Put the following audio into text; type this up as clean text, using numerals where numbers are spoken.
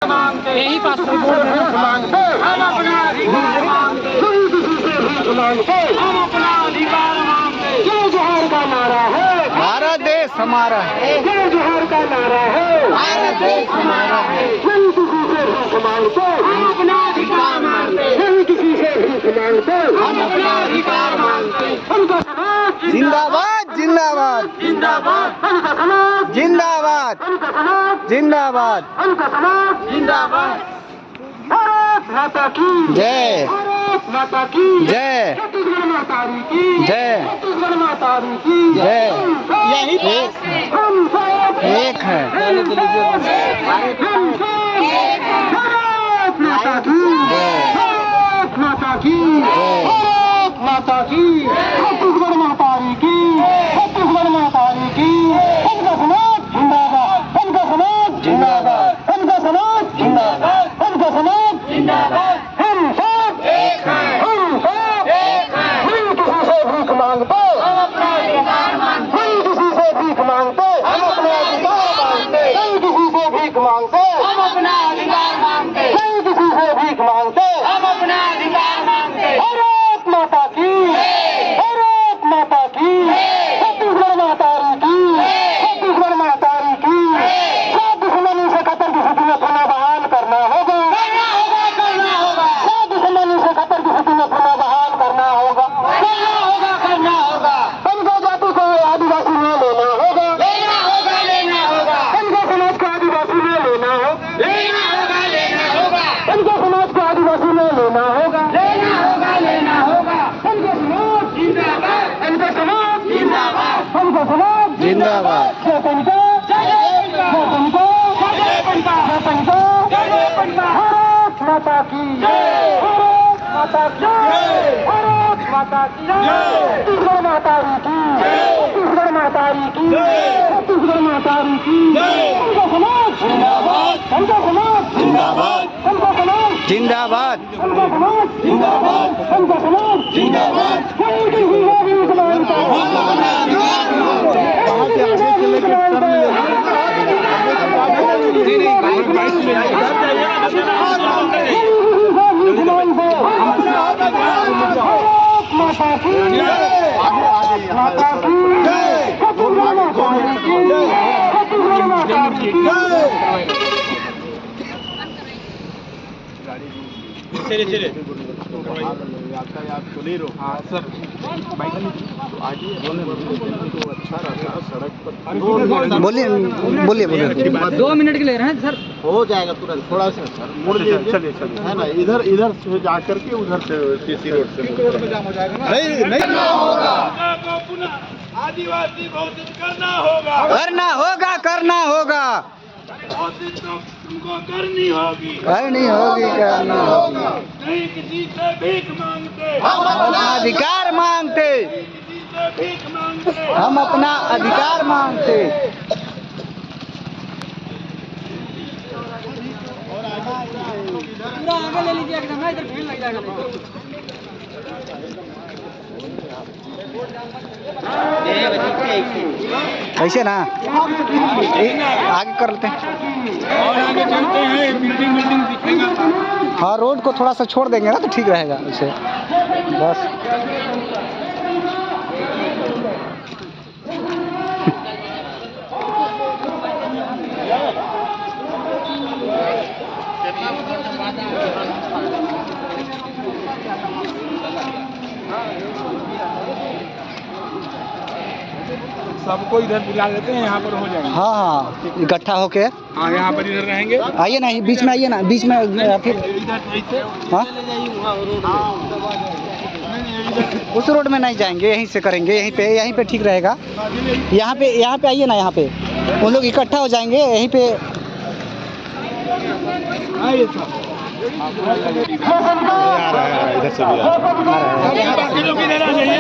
यही पास मांगते हम अपना अधिकार मांगते हम अपना अधिकार मांगते। जय जोहार का नारा है भारत देश हमारा है। जय जोहार का नारा है भारत देश हमारा है। हम किसी से भीख मांगते हम अपना अधिकार मांगते। हम किसी से भीख मांगते हम अपना अधिकार मांगते। हमको समाज जिंदाबाद जिंदाबाद जिंदाबाद। हमको समाज जिंदाबाद हमको समाज जिंदाबाद। हमको समाज जिंदाबाद। भारत माता की जय। भारत माता की जय। छत्तीसगढ़ माता की जय। छत्तीसगढ़ माता की जय। यही हम सब एक है। हम सब भारत माता की जय। भारत माता की जय। भारत माता की छत्तीसगढ़ माता की छत्तीसगढ़ माता की। हमका समाज जिंदाबाद हमका समाज जिंदाबाद हमका समाज जिंदाबाद हमका समाज जिंदाबाद। हम सब एक हैं हम सब एक हैं। हम किसी से भीख मांगते हम अपना अधिकार मांगते। हम किसी से भीख मांगते हम अपना अधिकार मांगते। हम किसी से भीख मांगते हम अपना अधिकार मांगते। हम किसी से भीख मांगते हम अपना अधिकार मांगते। भारत माता की भारत माता की छत्तीसगढ़ माता की छत्तीसगढ़ माता की। सब दुश्मनी से खतर की स्थिति में पुनः बहाल करना होगा करना होगा। सब दुश्मनी से खतर की स्थिति में पुनः बहाल करना होगा करना होगा। हमको जाति को आदिवासी में लेना होगा लेना होगा। हमको समाज को आदिवासी में लेना होगा लेना होगा। हमको समाज को आदिवासी में लेना होगा लेना होगा। हमको समाज जिंदाबाद हमको समाज जिंदाबाद हमको समाज जिंदाबाद। जय पंडित जय पंडित भारत माता की भारत माता की भारत माता की छत्तीसगढ़ माता की छत्तीसगढ़ माता की छत्तीसगढ़ माता की। हमको समाज जिंदाबाद हमको समाज जिंदाबाद हमको समाज जिंदाबाद हमको समाज जिंदाबाद हमको समाज जिंदाबाद। कोई किसी को भी माता की माता की छत्तीसगढ़ माता की छत्तीसगढ़ माता की। चले यातायात को ले रो। हाँ सर आगे अच्छा रहता सड़क पर। बोलिए बोलिए बोलिए। 2 मिनट के ले रहे हैं सर। हो जाएगा तुरंत थोड़ा सा सर मुड़ चलिए है ना। इधर से जा करके उधर से सीसी रोड से नहीं आदिवासी घोषित करना होगा करना होगा घोषित तो तुमको करनी होगी करनी होगी। नहीं किसी से भीख मांगते हम अपना अधिकार मांगते किसी से भीख मांगते हम अपना अधिकार मांगते। पूरा आगे ले लीजिए एकदम इधर भीड़ लग जाएगा। ऐसे ना आगे कर लेते हैं और आगे चलते हैं बिल्डिंग दिखेगा। हाँ रोड को थोड़ा सा छोड़ देंगे ना तो ठीक रहेगा उसे बस। सबको इधर बुला लेते हैं यहाँ पर हो जाएगा। हाँ हाँ इकट्ठा होके हाँ यहाँ पर इधर रहेंगे। आइए ना बीच में आइए ना बीच में फिर हाँ उस रोड में नहीं जाएंगे यहीं से करेंगे यहीं पे ठीक रहेगा। यहाँ पे आइए ना यहाँ पे वो लोग इकट्ठा हो जाएंगे यहीं पे। इधर से भी बाकी लोग इधर आ जाइए।